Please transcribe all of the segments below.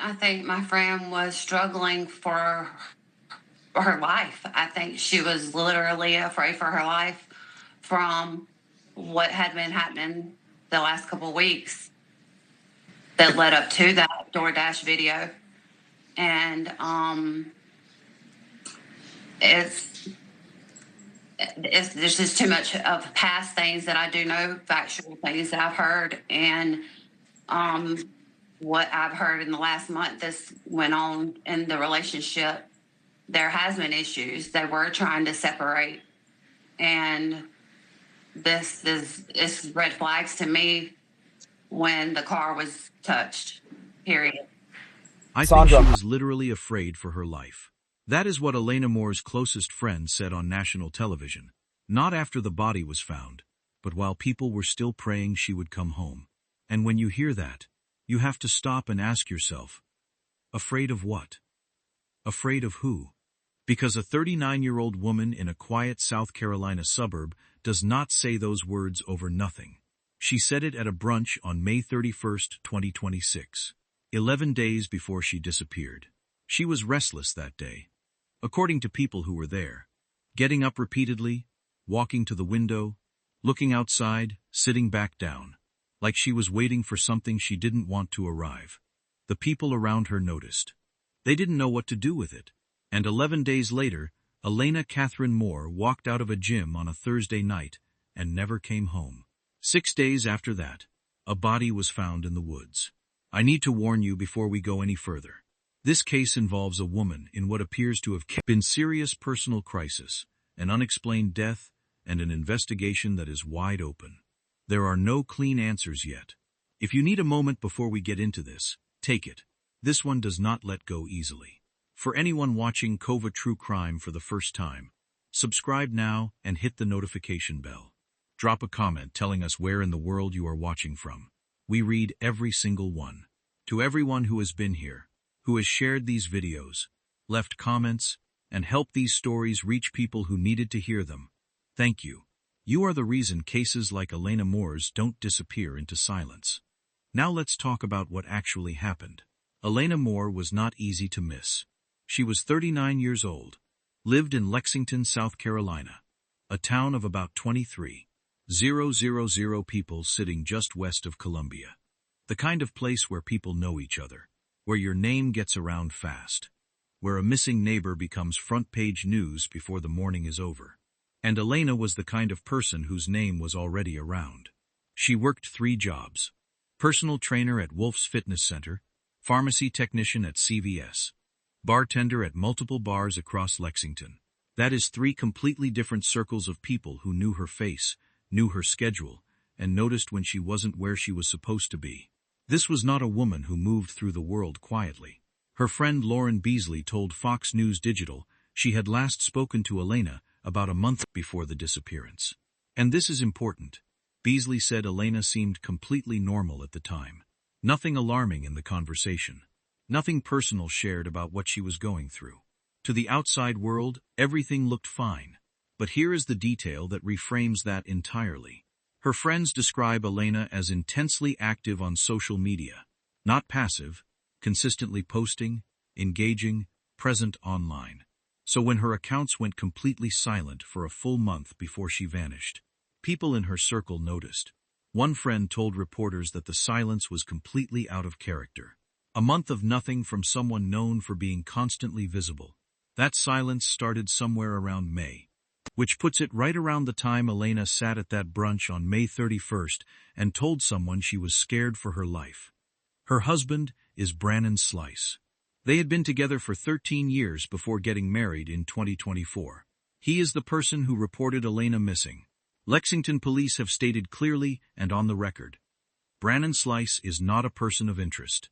I think my friend was struggling for her life. I think she was literally afraid for her life from what had been happening the last couple of weeks that led up to that DoorDash video. And it's there's just too much of past things that I do know, factual things that I've heard, and what I've heard in the last month this went on in the relationship. There has been issues. They were trying to separate, and this is red flags to me when the car was touched. Period. I think she was literally afraid for her life. That is what Elena Moore's closest friend said on national television. Not after the body was found, but while people were still praying she would come home. And when you hear that, you have to stop and ask yourself, afraid of what? Afraid of who? Because a 39-year-old woman in a quiet South Carolina suburb does not say those words over nothing. She said it at a brunch on May 31, 2026, 11 days before she disappeared. She was restless that day, according to people who were there, getting up repeatedly, walking to the window, looking outside, sitting back down, like she was waiting for something she didn't want to arrive. The people around her noticed. They didn't know what to do with it. And 11 days later, Elena Catherine Moore walked out of a gym on a Thursday night and never came home. 6 days after that, a body was found in the woods. I need to warn you before we go any further. This case involves a woman in what appears to have been serious personal crisis, an unexplained death, and an investigation that is wide open. There are no clean answers yet. If you need a moment before we get into this, take it. This one does not let go easily. For anyone watching Kova True Crime for the first time, subscribe now and hit the notification bell. Drop a comment telling us where in the world you are watching from. We read every single one. To everyone who has been here, who has shared these videos, left comments, and helped these stories reach people who needed to hear them, thank you. You are the reason cases like Elena Moore's don't disappear into silence. Now let's talk about what actually happened. Elena Moore was not easy to miss. She was 39 years old, lived in Lexington, South Carolina, a town of about 23,000 people sitting just west of Columbia. The kind of place where people know each other, where your name gets around fast, where a missing neighbor becomes front-page news before the morning is over. And Elena was the kind of person whose name was already around. She worked 3 jobs: personal trainer at Wolf's Fitness Center, pharmacy technician at CVS, bartender at multiple bars across Lexington. That is 3 completely different circles of people who knew her face, knew her schedule, and noticed when she wasn't where she was supposed to be. This was not a woman who moved through the world quietly. Her friend Lauren Beasley told Fox News Digital she had last spoken to Elena about a month before the disappearance. And this is important. Beasley said Elena seemed completely normal at the time. Nothing alarming in the conversation. Nothing personal shared about what she was going through. To the outside world, everything looked fine. But here is the detail that reframes that entirely. Her friends describe Elena as intensely active on social media. Not passive, consistently posting, engaging, present online. So when her accounts went completely silent for a full month before she vanished, people in her circle noticed. One friend told reporters that the silence was completely out of character. A month of nothing from someone known for being constantly visible. That silence started somewhere around May, which puts it right around the time Elena sat at that brunch on May 31st and told someone she was scared for her life. Her husband is Brannon Slice. They had been together for 13 years before getting married in 2024. He is the person who reported Elena missing. Lexington police have stated clearly and on the record, Brannon Slice is not a person of interest.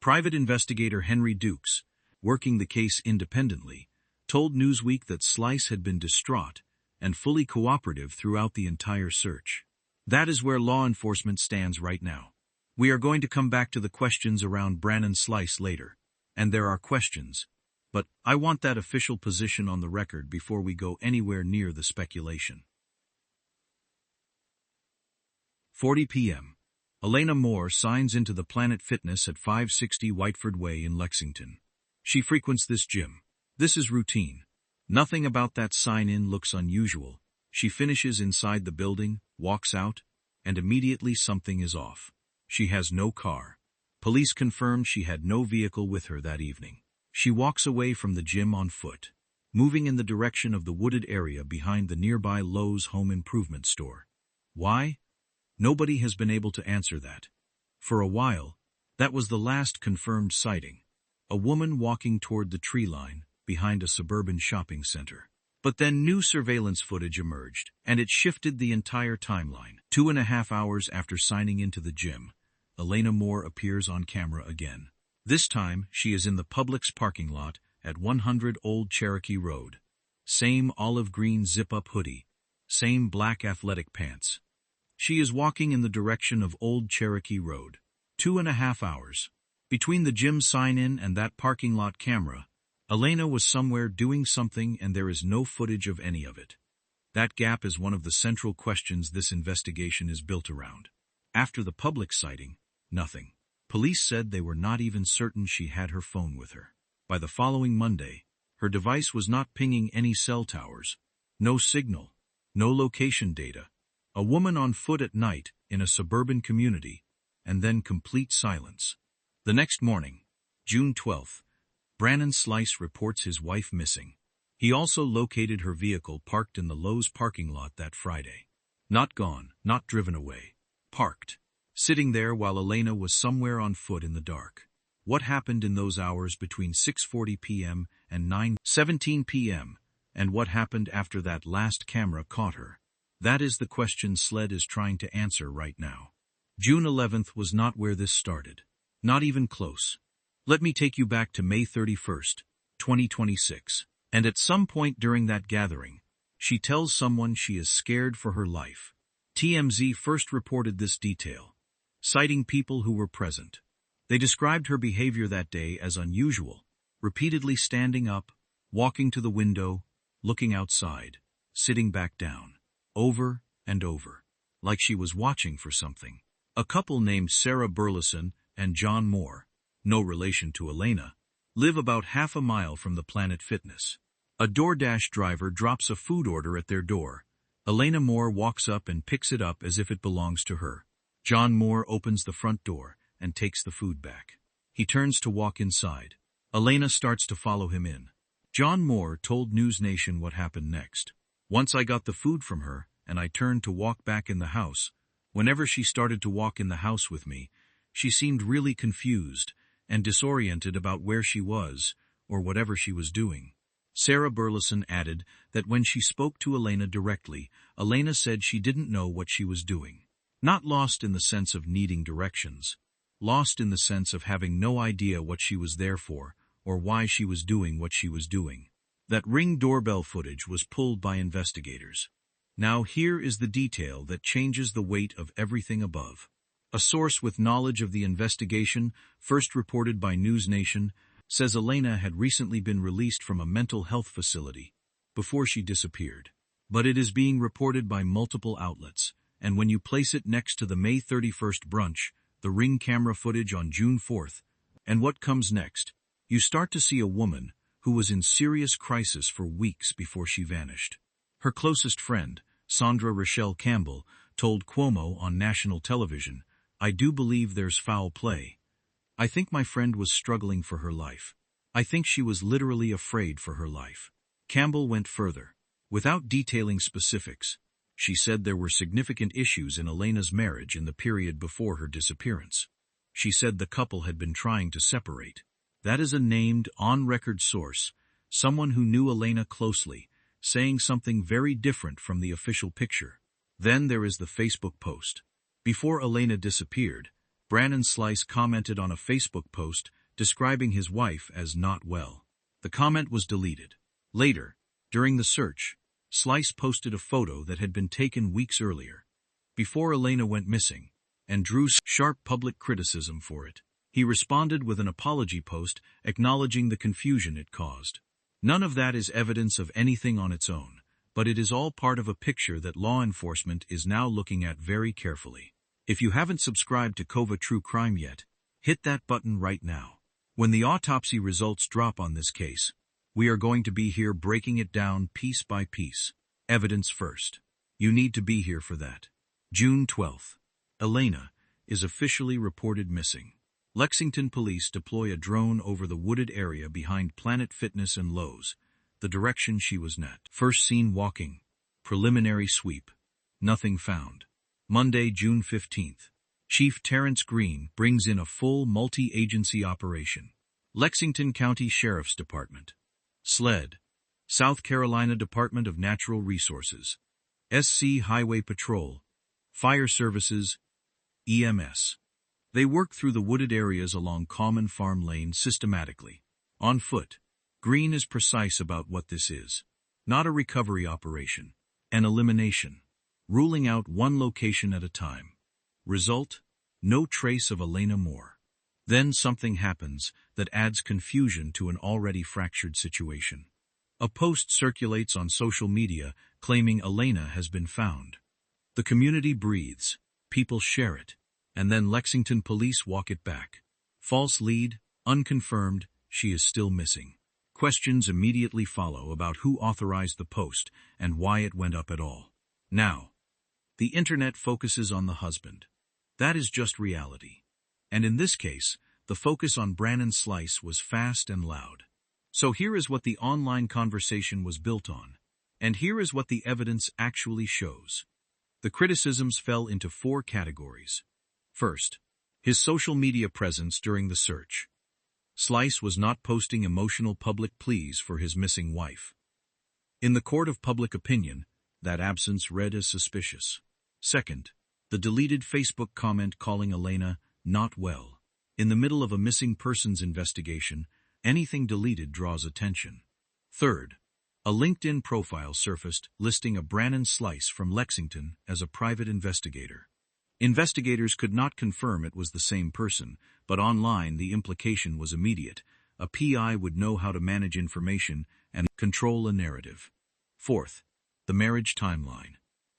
Private investigator Henry Dukes, working the case independently, told Newsweek that Slice had been distraught and fully cooperative throughout the entire search. That is where law enforcement stands right now. We are going to come back to the questions around Brannon Slice later, and there are questions, but I want that official position on the record before we go anywhere near the speculation. 40 p.m. Elena Moore signs into the Planet Fitness at 560 Whiteford Way in Lexington. She frequents this gym. This is routine. Nothing about that sign-in looks unusual. She finishes inside the building, walks out, and immediately something is off. She has no car. Police confirmed she had no vehicle with her that evening. She walks away from the gym on foot, moving in the direction of the wooded area behind the nearby Lowe's home improvement store. Why? Nobody has been able to answer that. For a while, that was the last confirmed sighting. A woman walking toward the tree line behind a suburban shopping center. But then new surveillance footage emerged, and it shifted the entire timeline. 2.5 hours after signing into the gym, Elena Moore appears on camera again. This time, she is in the Publix parking lot at 100 Old Cherokee Road. Same olive green zip-up hoodie, same black athletic pants. She is walking in the direction of Old Cherokee Road. 2.5 hours. Between the gym sign-in and that parking lot camera, Elena was somewhere doing something and there is no footage of any of it. That gap is one of the central questions this investigation is built around. After the Publix sighting, nothing. Police said they were not even certain she had her phone with her. By the following Monday, her device was not pinging any cell towers. No signal, no location data. A woman on foot at night in a suburban community, and then complete silence. The next morning, June 12th, Brannon Slice reports his wife missing. He also located her vehicle parked in the Lowe's parking lot that Friday. Not gone, not driven away. Parked. Sitting there while Elena was somewhere on foot in the dark. What happened in those hours between 6:40 p.m. and 9:17 p.m., and what happened after that last camera caught her? That is the question SLED is trying to answer right now. June 11th was not where this started. Not even close. Let me take you back to May 31st, 2026. And at some point during that gathering, she tells someone she is scared for her life. TMZ first reported this detail, citing people who were present. They described her behavior that day as unusual, repeatedly standing up, walking to the window, looking outside, sitting back down, over and over, like she was watching for something. A couple named Sarah Burleson and John Moore, no relation to Elena, live about half a mile from the Planet Fitness. A DoorDash driver drops a food order at their door. Elena Moore walks up and picks it up as if it belongs to her. John Moore opens the front door and takes the food back. He turns to walk inside. Elena starts to follow him in. John Moore told News Nation what happened next. Once I got the food from her and I turned to walk back in the house, whenever she started to walk in the house with me, she seemed really confused and disoriented about where she was or whatever she was doing. Sarah Burleson added that when she spoke to Elena directly, Elena said she didn't know what she was doing. Not lost in the sense of needing directions, lost in the sense of having no idea what she was there for or why she was doing what she was doing. That Ring doorbell footage was pulled by investigators. Now here is the detail that changes the weight of everything above. A source with knowledge of the investigation, first reported by News Nation, says Elena had recently been released from a mental health facility before she disappeared. But it is being reported by multiple outlets, and when you place it next to the May 31st brunch, the Ring camera footage on June 4th, and what comes next, you start to see a woman who was in serious crisis for weeks before she vanished. Her closest friend, Sandra Rochelle Campbell, told Cuomo on national television, "I do believe there's foul play. I think my friend was struggling for her life. I think she was literally afraid for her life." Campbell went further. Without detailing specifics, she said there were significant issues in Elena's marriage in the period before her disappearance. She said the couple had been trying to separate. That is a named, on-record source, someone who knew Elena closely, saying something very different from the official picture. Then there is the Facebook post. Before Elena disappeared, Brannon Slice commented on a Facebook post describing his wife as not well. The comment was deleted. Later, during the search, Slice posted a photo that had been taken weeks earlier, before Elena went missing, and drew sharp public criticism for it. He responded with an apology post acknowledging the confusion it caused. None of that is evidence of anything on its own, but it is all part of a picture that law enforcement is now looking at very carefully. If you haven't subscribed to Kova True Crime yet, hit that button right now. When the autopsy results drop on this case, we are going to be here breaking it down piece by piece. Evidence first. You need to be here for that. June 12th. Elena is officially reported missing. Lexington police deploy a drone over the wooded area behind Planet Fitness and Lowe's, the direction she was net. First seen walking. Preliminary sweep. Nothing found. Monday, June 15th. Chief Terrence Green brings in a full multi-agency operation. Lexington County Sheriff's Department, SLED, South Carolina Department of Natural Resources, SC Highway Patrol, Fire Services, EMS. They work through the wooded areas along common farm lanes systematically. On foot, Green is precise about what this is. Not a recovery operation, an elimination. Ruling out one location at a time. Result? No trace of Elena Moore. Then something happens that adds confusion to an already fractured situation. A post circulates on social media claiming Elena has been found. The community breathes, people share it, and then Lexington police walk it back. False lead, unconfirmed, she is still missing. Questions immediately follow about who authorized the post and why it went up at all. Now, the internet focuses on the husband. That is just reality. And in this case, the focus on Brannon Slice was fast and loud. So here is what the online conversation was built on. And here is what the evidence actually shows. The criticisms fell into 4 categories. First, his social media presence during the search. Slice was not posting emotional public pleas for his missing wife. In the court of public opinion, that absence read as suspicious. Second, the deleted Facebook comment calling Elena not well. In the middle of a missing persons investigation, anything deleted draws attention. Third, a LinkedIn profile surfaced listing a Brannon Slice from Lexington as a private investigator. Investigators could not confirm it was the same person, but online the implication was immediate. A PI would know how to manage information and control a narrative. Fourth, the marriage timeline.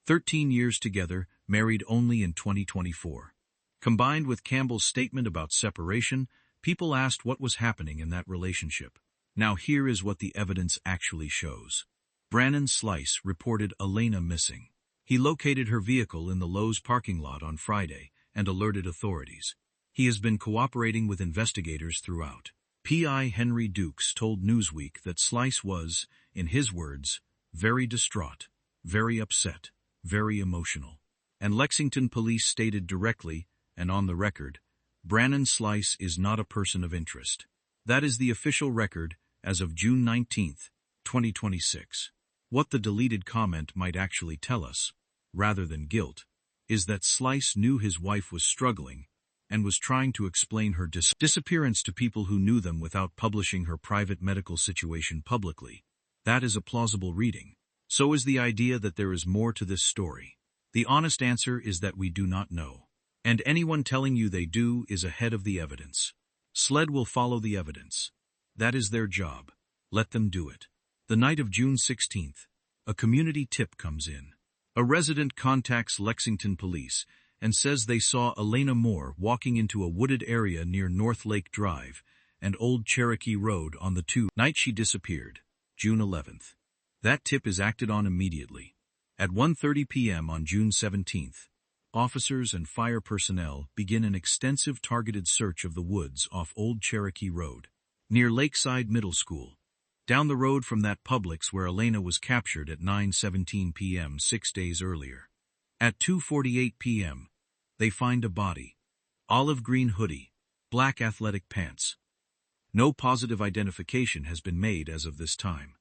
13 years together, married only in 2024. Combined with Campbell's statement about separation, people asked what was happening in that relationship. Now here is what the evidence actually shows. Brannon Slice reported Elena missing. He located her vehicle in the Lowe's parking lot on Friday and alerted authorities. He has been cooperating with investigators throughout. PI Henry Dukes told Newsweek that Slice was, in his words, very distraught, very upset, very emotional. And Lexington police stated directly, and on the record, Brannon Slice is not a person of interest. That is the official record as of June 19, 2026. What the deleted comment might actually tell us, rather than guilt, is that Slice knew his wife was struggling and was trying to explain her disappearance to people who knew them without publishing her private medical situation publicly. That is a plausible reading. So is the idea that there is more to this story. The honest answer is that we do not know. And anyone telling you they do is ahead of the evidence. SLED will follow the evidence. That is their job. Let them do it. The night of June 16th, a community tip comes in. A resident contacts Lexington police and says they saw Elena Moore walking into a wooded area near North Lake Drive and Old Cherokee Road on the night she disappeared, June 11th. That tip is acted on immediately. At 1:30 p.m. on June 17th, officers and fire personnel begin an extensive targeted search of the woods off Old Cherokee Road, near Lakeside Middle School, down the road from that Publix where Elena was captured at 9:17 p.m. 6 days earlier. At 2:48 p.m., they find a body. Olive green hoodie, black athletic pants. No positive identification has been made as of this time.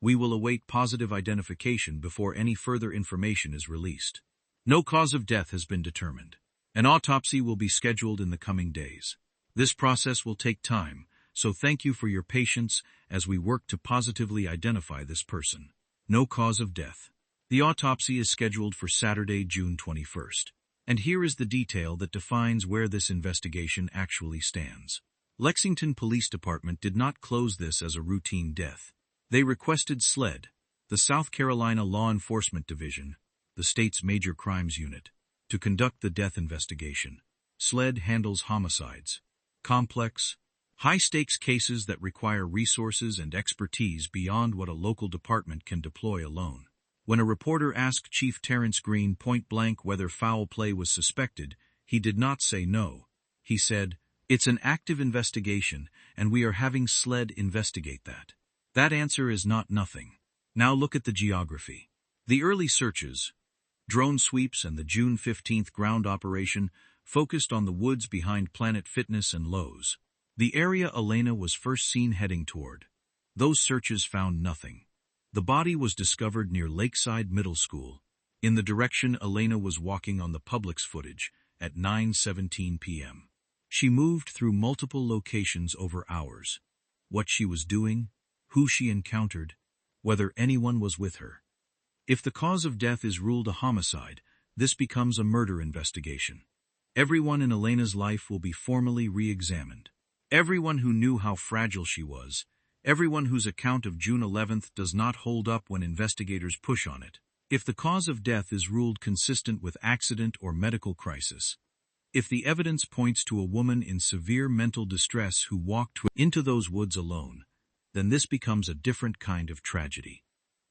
We will await positive identification before any further information is released. No cause of death has been determined. An autopsy will be scheduled in the coming days. This process will take time, so thank you for your patience as we work to positively identify this person. No cause of death. The autopsy is scheduled for Saturday, June 21st. And here is the detail that defines where this investigation actually stands. Lexington Police Department did not close this as a routine death. They requested SLED, the South Carolina Law Enforcement Division, the state's major crimes unit, to conduct the death investigation. SLED handles homicides, complex, high-stakes cases that require resources and expertise beyond what a local department can deploy alone. When a reporter asked Chief Terrence Green point-blank whether foul play was suspected, he did not say no. He said, "It's an active investigation, and we are having SLED investigate that." That answer is not nothing. Now look at the geography. The early searches, drone sweeps and the June 15th ground operation focused on the woods behind Planet Fitness and Lowe's, the area Elena was first seen heading toward. Those searches found nothing. The body was discovered near Lakeside Middle School, in the direction Elena was walking on the Publix footage at 9:17 p.m. She moved through multiple locations over hours. What she was doing, who she encountered, whether anyone was with her. If the cause of death is ruled a homicide, this becomes a murder investigation. Everyone in Elena's life will be formally re-examined. Everyone who knew how fragile she was, everyone whose account of June 11th does not hold up when investigators push on it. If the cause of death is ruled consistent with accident or medical crisis, if the evidence points to a woman in severe mental distress who walked into those woods alone, then this becomes a different kind of tragedy.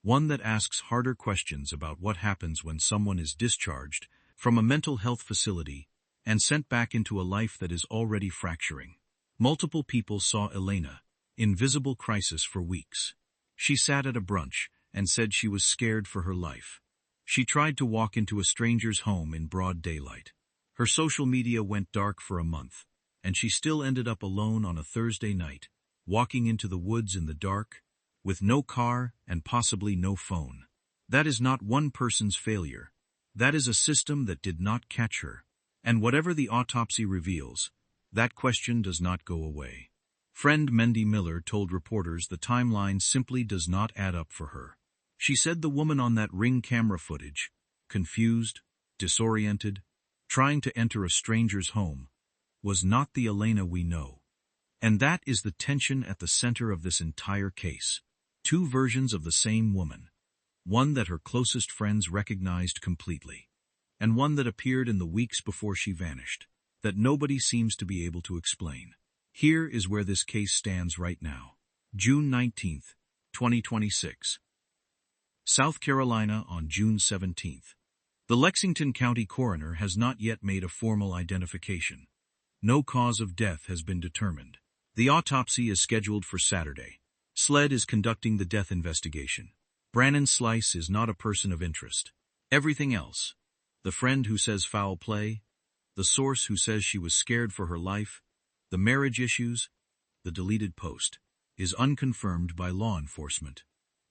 One that asks harder questions about what happens when someone is discharged from a mental health facility and sent back into a life that is already fracturing. Multiple people saw Elena in visible crisis for weeks. She sat at a brunch and said she was scared for her life. She tried to walk into a stranger's home in broad daylight. Her social media went dark for a month, and she still ended up alone on a Thursday night, walking into the woods in the dark, with no car and possibly no phone. That is not one person's failure. That is a system that did not catch her. And whatever the autopsy reveals, that question does not go away. Friend Mendy Miller told reporters the timeline simply does not add up for her. She said the woman on that Ring camera footage, confused, disoriented, trying to enter a stranger's home, was not the Elena we know. And that is the tension at the center of this entire case. Two versions of the same woman. One that her closest friends recognized completely, and one that appeared in the weeks before she vanished, that nobody seems to be able to explain. Here is where this case stands right now. June 19th, 2026. South Carolina on June 17th. The Lexington County coroner has not yet made a formal identification. No cause of death has been determined. The autopsy is scheduled for Saturday. SLED is conducting the death investigation. Brannon Slice is not a person of interest. Everything else, the friend who says foul play, the source who says she was scared for her life, the marriage issues, the deleted post, is unconfirmed by law enforcement.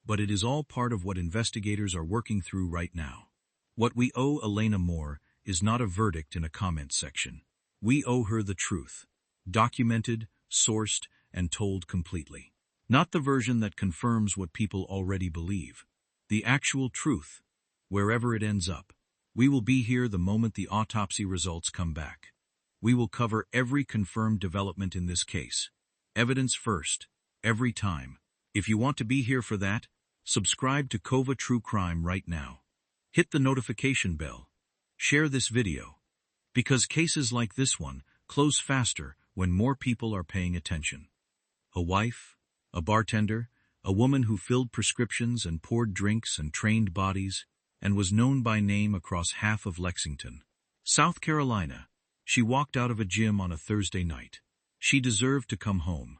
But it is all part of what investigators are working through right now. What we owe Elena Moore is not a verdict in a comment section. We owe her the truth, documented, sourced, and told completely. Not the version that confirms what people already believe. The actual truth, wherever it ends up. We will be here the moment the autopsy results come back. We will cover every confirmed development in this case. Evidence first, every time. If you want to be here for that, subscribe to Kova True Crime right now. Hit the notification bell. Share this video. Because cases like this one close faster when more people are paying attention. A wife, a bartender, a woman who filled prescriptions and poured drinks and trained bodies, and was known by name across half of Lexington. South Carolina. She walked out of a gym on a Thursday night. She deserved to come home.